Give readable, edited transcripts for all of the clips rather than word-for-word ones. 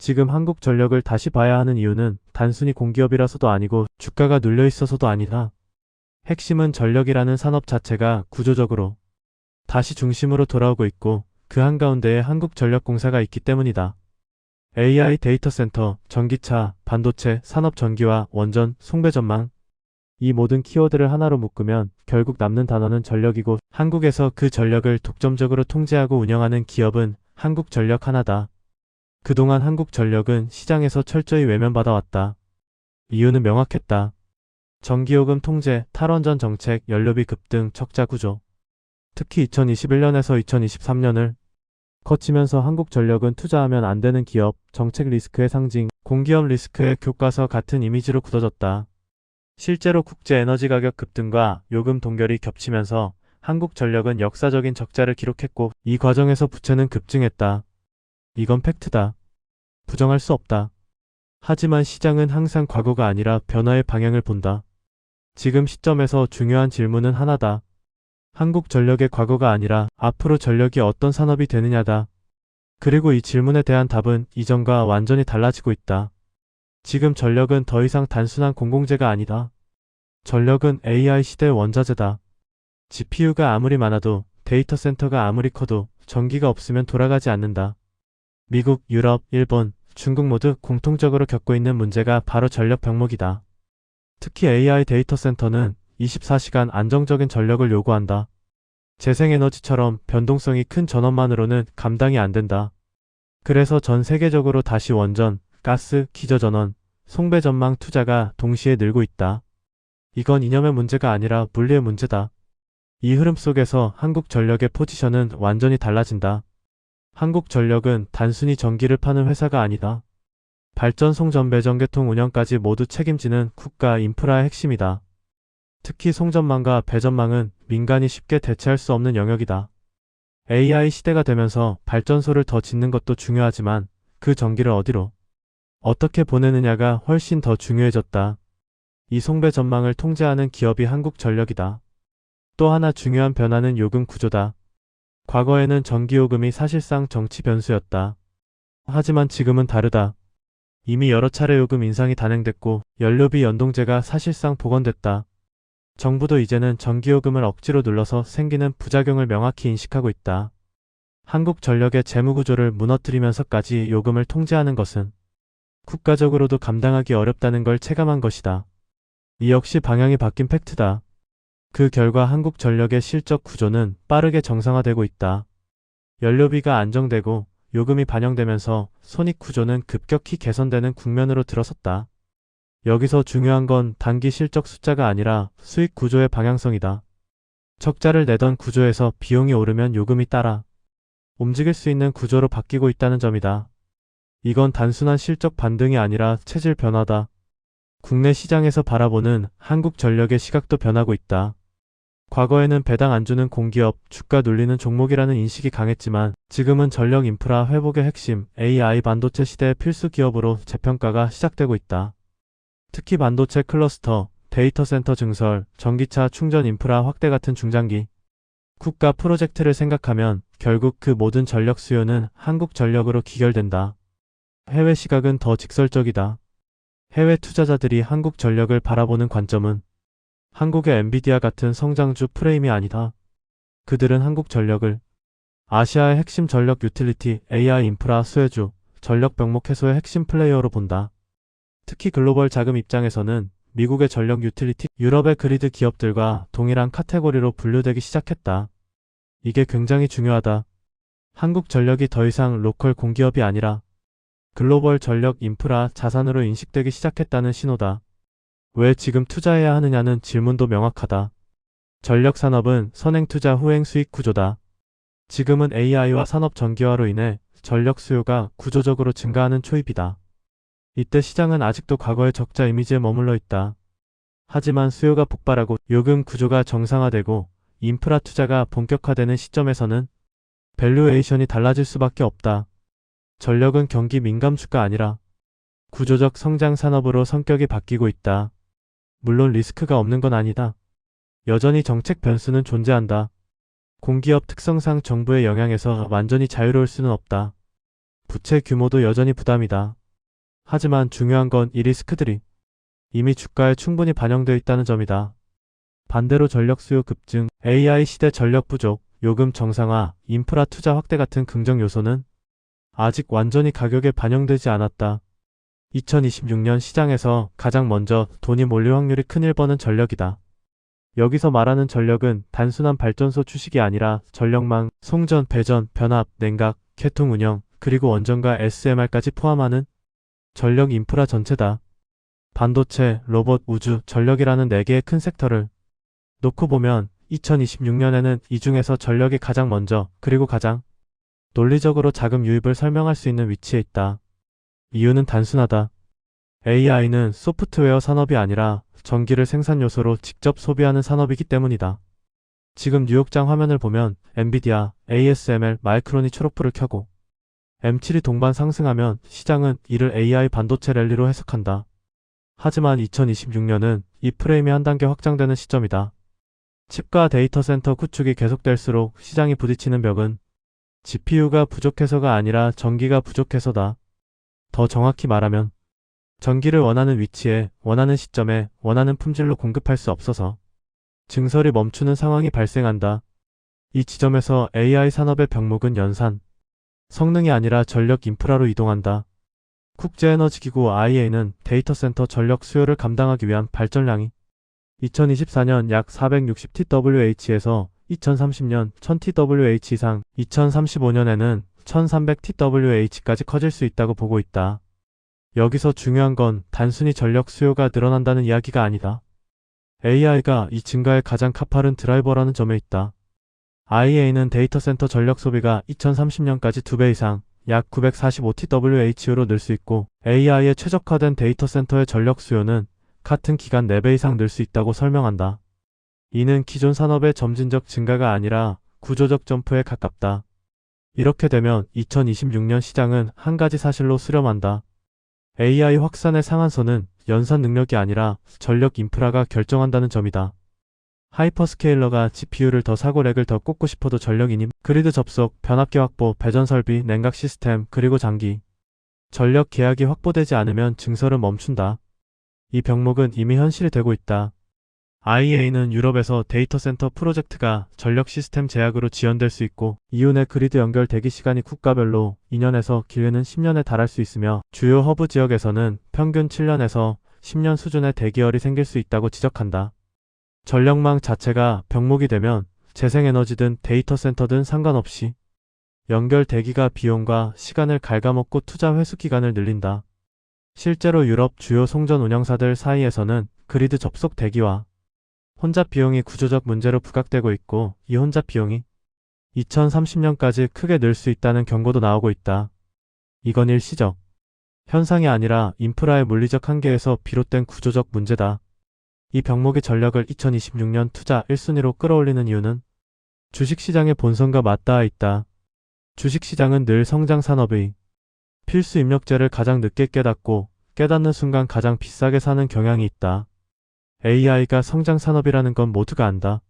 지금 한국전력을 다시 봐야 하는 이유는 단순히 공기업이라서도 아니고 주가가 눌려 있어서도 아니다. 핵심은 전력이라는 산업 자체가 구조적으로 다시 중심으로 돌아오고 있고 그 한가운데에 한국전력공사가 있기 때문이다. AI 데이터 센터, 전기차, 반도체, 산업전기와 원전, 송배 전망. 이 모든 키워드를 하나로 묶으면 결국 남는 단어는 전력이고 한국에서 그 전력을 독점적으로 통제하고 운영하는 기업은 한국전력 하나다. 그동안 한국전력은 시장에서 철저히 외면받아왔다. 이유는 명확했다. 전기요금 통제, 탈원전 정책, 연료비 급등, 적자 구조. 특히 2021년에서 2023년을 거치면서 한국전력은 투자하면 안 되는 기업, 정책 리스크의 상징, 공기업 리스크의 교과서 같은 이미지로 굳어졌다. 실제로 국제 에너지 가격 급등과 요금 동결이 겹치면서 한국전력은 역사적인 적자를 기록했고 이 과정에서 부채는 급증했다. 이건 팩트다. 부정할 수 없다. 하지만 시장은 항상 과거가 아니라 변화의 방향을 본다. 지금 시점에서 중요한 질문은 하나다. 한국전력의 과거가 아니라 앞으로 전력이 어떤 산업이 되느냐다. 그리고 이 질문에 대한 답은 이전과 완전히 달라지고 있다. 지금 전력은 더 이상 단순한 공공재가 아니다. 전력은 AI 시대의 원자재다. GPU가 아무리 많아도 데이터 센터가 아무리 커도 전기가 없으면 돌아가지 않는다. 미국, 유럽, 일본, 중국 모두 공통적으로 겪고 있는 문제가 바로 전력 병목이다. 특히 AI 데이터 센터는 24시간 안정적인 전력을 요구한다. 재생에너지처럼 변동성이 큰 전원만으로는 감당이 안 된다. 그래서 전 세계적으로 다시 원전, 가스, 기저전원, 송배 전망 투자가 동시에 늘고 있다. 이건 이념의 문제가 아니라 물리의 문제다. 이 흐름 속에서 한국전력의 포지션은 완전히 달라진다. 한국전력은 단순히 전기를 파는 회사가 아니다. 발전, 송전, 배전, 개통, 운영까지 모두 책임지는 국가 인프라의 핵심이다. 특히 송전망과 배전망은 민간이 쉽게 대체할 수 없는 영역이다. AI 시대가 되면서 발전소를 더 짓는 것도 중요하지만 그 전기를 어디로, 어떻게 보내느냐가 훨씬 더 중요해졌다. 이 송배 전망을 통제하는 기업이 한국전력이다. 또 하나 중요한 변화는 요금 구조다. 과거에는 전기요금이 사실상 정치 변수였다. 하지만 지금은 다르다. 이미 여러 차례 요금 인상이 단행됐고 연료비 연동제가 사실상 복원됐다. 정부도 이제는 전기요금을 억지로 눌러서 생기는 부작용을 명확히 인식하고 있다. 한국전력의 재무구조를 무너뜨리면서까지 요금을 통제하는 것은 국가적으로도 감당하기 어렵다는 걸 체감한 것이다. 이 역시 방향이 바뀐 팩트다. 그 결과 한국전력의 실적 구조는 빠르게 정상화되고 있다. 연료비가 안정되고 요금이 반영되면서 손익구조는 급격히 개선되는 국면으로 들어섰다. 여기서 중요한 건 단기 실적 숫자가 아니라 수익 구조의 방향성이다. 적자를 내던 구조에서 비용이 오르면 요금이 따라 움직일 수 있는 구조로 바뀌고 있다는 점이다. 이건 단순한 실적 반등이 아니라 체질 변화다. 국내 시장에서 바라보는 한국전력의 시각도 변하고 있다. 과거에는 배당 안 주는 공기업, 주가 눌리는 종목이라는 인식이 강했지만 지금은 전력 인프라 회복의 핵심, AI 반도체 시대의 필수 기업으로 재평가가 시작되고 있다. 특히 반도체 클러스터, 데이터 센터 증설, 전기차 충전 인프라 확대 같은 중장기 국가 프로젝트를 생각하면 결국 그 모든 전력 수요는 한국전력으로 기결된다. 해외 시각은 더 직설적이다. 해외 투자자들이 한국전력을 바라보는 관점은 한국의 엔비디아 같은 성장주 프레임이 아니다. 그들은 한국전력을 아시아의 핵심 전력 유틸리티, AI 인프라 수혜주, 전력 병목 해소의 핵심 플레이어로 본다. 특히 글로벌 자금 입장에서는 미국의 전력 유틸리티, 유럽의 그리드 기업들과 동일한 카테고리로 분류되기 시작했다. 이게 굉장히 중요하다. 한국전력이 더 이상 로컬 공기업이 아니라 글로벌 전력 인프라 자산으로 인식되기 시작했다는 신호다. 왜 지금 투자해야 하느냐는 질문도 명확하다. 전력 산업은 선행투자 후행 수익 구조다. 지금은 AI와 산업 전기화로 인해 전력 수요가 구조적으로 증가하는 초입이다. 이때 시장은 아직도 과거의 적자 이미지에 머물러 있다. 하지만 수요가 폭발하고 요금 구조가 정상화되고 인프라 투자가 본격화되는 시점에서는 밸류에이션이 달라질 수밖에 없다. 전력은 경기 민감주가 아니라 구조적 성장 산업으로 성격이 바뀌고 있다. 물론 리스크가 없는 건 아니다. 여전히 정책 변수는 존재한다. 공기업 특성상 정부의 영향에서 완전히 자유로울 수는 없다. 부채 규모도 여전히 부담이다. 하지만 중요한 건 이 리스크들이 이미 주가에 충분히 반영되어 있다는 점이다. 반대로 전력 수요 급증, AI 시대 전력 부족, 요금 정상화, 인프라 투자 확대 같은 긍정 요소는 아직 완전히 가격에 반영되지 않았다. 2026년 시장에서 가장 먼저 돈이 몰릴 확률이 큰 1번은 전력이다. 여기서 말하는 전력은 단순한 발전소 주식이 아니라 전력망, 송전, 배전, 변압, 냉각, 개통 운영, 그리고 원전과 SMR까지 포함하는 전력 인프라 전체다. 반도체, 로봇, 우주, 전력이라는 4개의 큰 섹터를 놓고 보면 2026년에는 이 중에서 전력이 가장 먼저 그리고 가장 논리적으로 자금 유입을 설명할 수 있는 위치에 있다. 이유는 단순하다. AI는 소프트웨어 산업이 아니라 전기를 생산 요소로 직접 소비하는 산업이기 때문이다. 지금 뉴욕장 화면을 보면 엔비디아, ASML, 마이크론이 초록불을 켜고 M7이 동반 상승하면 시장은 이를 AI 반도체 랠리로 해석한다. 하지만 2026년은 이 프레임이 한 단계 확장되는 시점이다. 칩과 데이터 센터 구축이 계속될수록 시장이 부딪히는 벽은 GPU가 부족해서가 아니라 전기가 부족해서다. 더 정확히 말하면 전기를 원하는 위치에, 원하는 시점에, 원하는 품질로 공급할 수 없어서 증설이 멈추는 상황이 발생한다. 이 지점에서 AI 산업의 병목은 연산, 성능이 아니라 전력 인프라로 이동한다. 국제에너지기구 IEA는 데이터 센터 전력 수요를 감당하기 위한 발전량이 2024년 약 460TWh에서 2030년 1000TWh 이상, 2035년에는 1300TWh까지 커질 수 있다고 보고 있다. 여기서 중요한 건 단순히 전력 수요가 늘어난다는 이야기가 아니다. AI가 이 증가의 가장 가파른 드라이버라는 점에 있다. IEA는 데이터 센터 전력 소비가 2030년까지 2배 이상, 약 945TWh로 늘 수 있고 AI에 최적화된 데이터 센터의 전력 수요는 같은 기간 4배 이상 늘 수 있다고 설명한다. 이는 기존 산업의 점진적 증가가 아니라 구조적 점프에 가깝다. 이렇게 되면 2026년 시장은 한 가지 사실로 수렴한다. AI 확산의 상한선은 연산 능력이 아니라 전력 인프라가 결정한다는 점이다. 하이퍼스케일러가 GPU를 더 사고 렉을 더 꽂고 싶어도 전력이니 그리드 접속, 변압기 확보, 배전 설비, 냉각 시스템, 그리고 장기 전력 계약이 확보되지 않으면 증설은 멈춘다. 이 병목은 이미 현실이 되고 있다. IEA는 유럽에서 데이터 센터 프로젝트가 전력 시스템 제약으로 지연될 수 있고 이후 내 그리드 연결 대기 시간이 국가별로 2년에서 길게는 10년에 달할 수 있으며 주요 허브 지역에서는 평균 7년에서 10년 수준의 대기열이 생길 수 있다고 지적한다. 전력망 자체가 병목이 되면 재생에너지든 데이터 센터든 상관없이 연결 대기가 비용과 시간을 갉아먹고 투자 회수 기간을 늘린다. 실제로 유럽 주요 송전 운영사들 사이에서는 그리드 접속 대기와 혼잡 비용이 구조적 문제로 부각되고 있고 이 혼잡 비용이 2030년까지 크게 늘 수 있다는 경고도 나오고 있다. 이건 일시적 현상이 아니라 인프라의 물리적 한계에서 비롯된 구조적 문제다. 이 병목의 전력을 2026년 투자 1순위로 끌어올리는 이유는 주식시장의 본성과 맞닿아 있다. 주식시장은 늘 성장 산업의 필수 입력제를 가장 늦게 깨닫고 깨닫는 순간 가장 비싸게 사는 경향이 있다. AI가 성장 산업이라는 건 모두가 안다.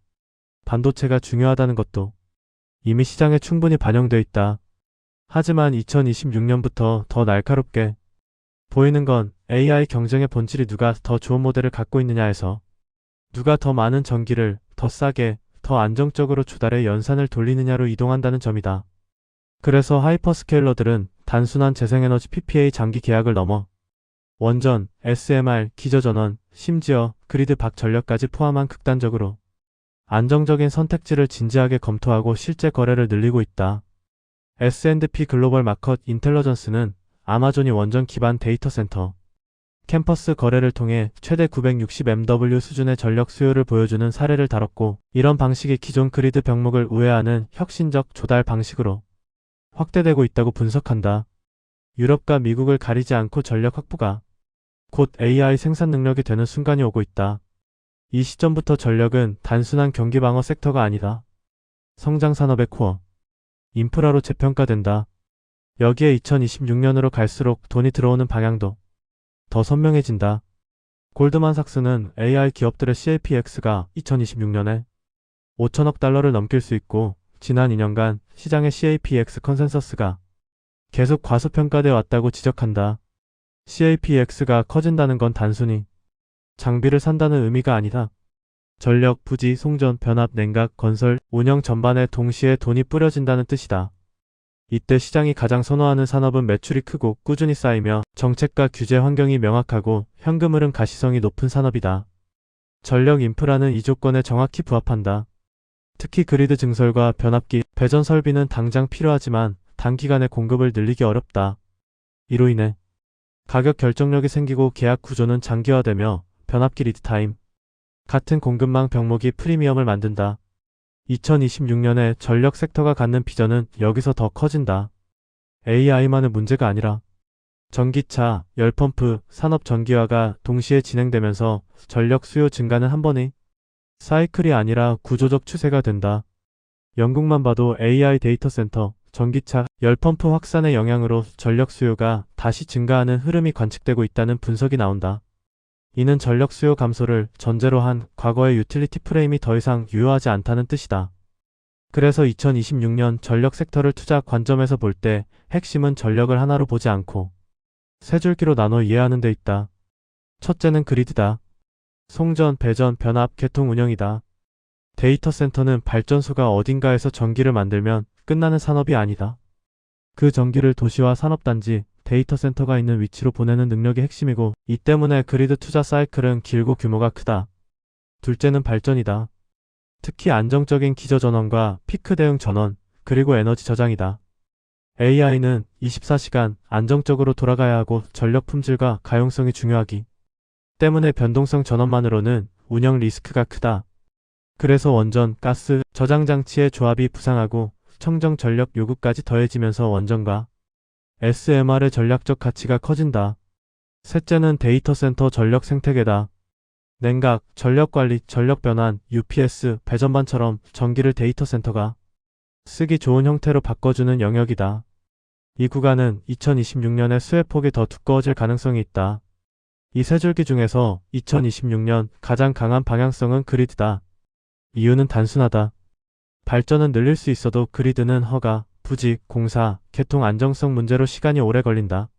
반도체가 중요하다는 것도 이미 시장에 충분히 반영돼 있다. 하지만 2026년부터 더 날카롭게 보이는 건 AI 경쟁의 본질이 누가 더 좋은 모델을 갖고 있느냐에서 누가 더 많은 전기를 더 싸게, 더 안정적으로 조달해 연산을 돌리느냐로 이동한다는 점이다. 그래서 하이퍼스케일러들은 단순한 재생에너지 PPA 장기 계약을 넘어 원전, SMR, 기저전원, 심지어 그리드 밖 전력까지 포함한 극단적으로 안정적인 선택지를 진지하게 검토하고 실제 거래를 늘리고 있다. S&P 글로벌 마켓 인텔리전스는 아마존이 원전 기반 데이터 센터 캠퍼스 거래를 통해 최대 960MW 수준의 전력 수요를 보여주는 사례를 다뤘고 이런 방식이 기존 그리드 병목을 우회하는 혁신적 조달 방식으로 확대되고 있다고 분석한다. 유럽과 미국을 가리지 않고 전력 확보가 곧 AI 생산 능력이 되는 순간이 오고 있다. 이 시점부터 전력은 단순한 경기 방어 섹터가 아니다. 성장 산업의 코어, 인프라로 재평가된다. 여기에 2026년으로 갈수록 돈이 들어오는 방향도 더 선명해진다. 골드만삭스는 AI 기업들의 CAPX가 2026년에 5천억 달러를 넘길 수 있고 지난 2년간 시장의 CAPX 컨센서스가 계속 과소평가돼 왔다고 지적한다. CAPX가 커진다는 건 단순히 장비를 산다는 의미가 아니다. 전력, 부지, 송전, 변압, 냉각, 건설, 운영 전반에 동시에 돈이 뿌려진다는 뜻이다. 이때 시장이 가장 선호하는 산업은 매출이 크고 꾸준히 쌓이며 정책과 규제 환경이 명확하고 현금 흐름 가시성이 높은 산업이다. 전력 인프라는 이 조건에 정확히 부합한다. 특히 그리드 증설과 변압기, 배전 설비는 당장 필요하지만 단기간에 공급을 늘리기 어렵다. 이로 인해 가격 결정력이 생기고 계약 구조는 장기화되며 변압기 리드타임 같은 공급망 병목이 프리미엄을 만든다. 2026년에 전력 섹터가 갖는 비전은 여기서 더 커진다. AI만의 문제가 아니라 전기차, 열펌프, 산업 전기화가 동시에 진행되면서 전력 수요 증가는 한 번의 사이클이 아니라 구조적 추세가 된다. 영국만 봐도 AI 데이터 센터, 전기차, 열펌프 확산의 영향으로 전력 수요가 다시 증가하는 흐름이 관측되고 있다는 분석이 나온다. 이는 전력 수요 감소를 전제로 한 과거의 유틸리티 프레임이 더 이상 유효하지 않다는 뜻이다. 그래서 2026년 전력 섹터를 투자 관점에서 볼 때 핵심은 전력을 하나로 보지 않고 세 줄기로 나눠 이해하는 데 있다. 첫째는 그리드다. 송전, 배전, 변압, 개통 운영이다. 데이터 센터는 발전소가 어딘가에서 전기를 만들면 끝나는 산업이 아니다. 그 전기를 도시와 산업단지, 데이터 센터가 있는 위치로 보내는 능력이 핵심이고 이 때문에 그리드 투자 사이클은 길고 규모가 크다. 둘째는 발전이다. 특히 안정적인 기저 전원과 피크 대응 전원, 그리고 에너지 저장이다. AI는 24시간 안정적으로 돌아가야 하고 전력 품질과 가용성이 중요하기 때문에 변동성 전원만으로는 운영 리스크가 크다. 그래서 원전, 가스, 저장 장치의 조합이 부상하고 청정 전력 요구까지 더해지면서 원전과 SMR의 전략적 가치가 커진다. 셋째는 데이터 센터 전력 생태계다. 냉각, 전력 관리, 전력 변환, UPS, 배전반처럼 전기를 데이터 센터가 쓰기 좋은 형태로 바꿔주는 영역이다. 이 구간은 2026년에 수혜폭이 더 두꺼워질 가능성이 있다. 이 세 줄기 중에서 2026년 가장 강한 방향성은 그리드다. 이유는 단순하다. 발전은 늘릴 수 있어도 그리드는 허가, 부직, 공사, 개통 안정성 문제로 시간이 오래 걸린다.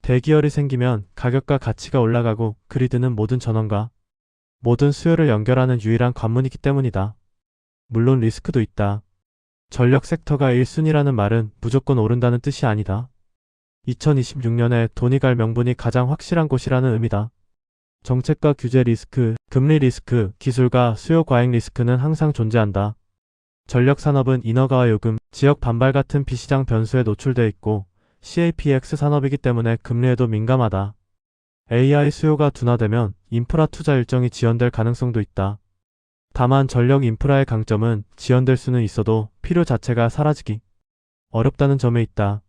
대기열이 생기면 가격과 가치가 올라가고 그리드는 모든 전원과 모든 수요를 연결하는 유일한 관문이기 때문이다. 물론 리스크도 있다. 전력 섹터가 1순위라는 말은 무조건 오른다는 뜻이 아니다. 2026년에 돈이 갈 명분이 가장 확실한 곳이라는 의미다. 정책과 규제 리스크, 금리 리스크, 기술과 수요 과잉 리스크는 항상 존재한다. 전력 산업은 인허가와 요금, 지역 반발 같은 비시장 변수에 노출돼 있고 CAPX 산업이기 때문에 금리에도 민감하다. AI 수요가 둔화되면 인프라 투자 일정이 지연될 가능성도 있다. 다만 전력 인프라의 강점은 지연될 수는 있어도 필요 자체가 사라지기 어렵다는 점에 있다.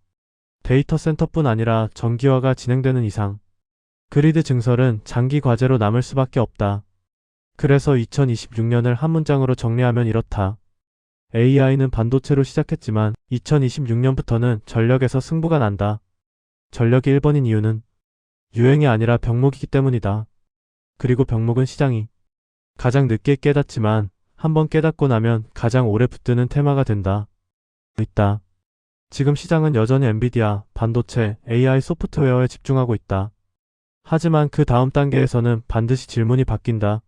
데이터 센터뿐 아니라 전기화가 진행되는 이상 그리드 증설은 장기 과제로 남을 수밖에 없다. 그래서 2026년을 한 문장으로 정리하면 이렇다. AI는 반도체로 시작했지만 2026년부터는 전력에서 승부가 난다. 전력이 1번인 이유는 유행이 아니라 병목이기 때문이다. 그리고 병목은 시장이 가장 늦게 깨닫지만 한번 깨닫고 나면 가장 오래 붙드는 테마가 된다. 있다. 지금 시장은 여전히 엔비디아, 반도체, AI 소프트웨어에 집중하고 있다. 하지만 그 다음 단계에서는 반드시 질문이 바뀐다.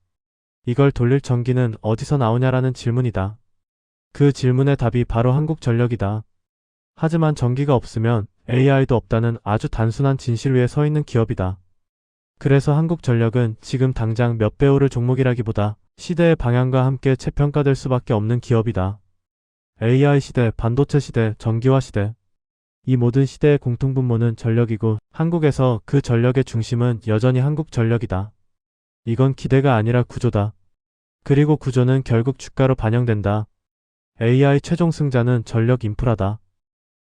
이걸 돌릴 전기는 어디서 나오냐라는 질문이다. 그 질문의 답이 바로 한국전력이다. 하지만 전기가 없으면 AI도 없다는 아주 단순한 진실 위에 서 있는 기업이다. 그래서 한국전력은 지금 당장 몇 배 오를 종목이라기보다 시대의 방향과 함께 재평가될 수밖에 없는 기업이다. AI 시대, 반도체 시대, 전기화 시대. 이 모든 시대의 공통분모는 전력이고 한국에서 그 전력의 중심은 여전히 한국전력이다. 이건 기대가 아니라 구조다. 그리고 구조는 결국 주가로 반영된다. AI 최종 승자는 전력 인프라다.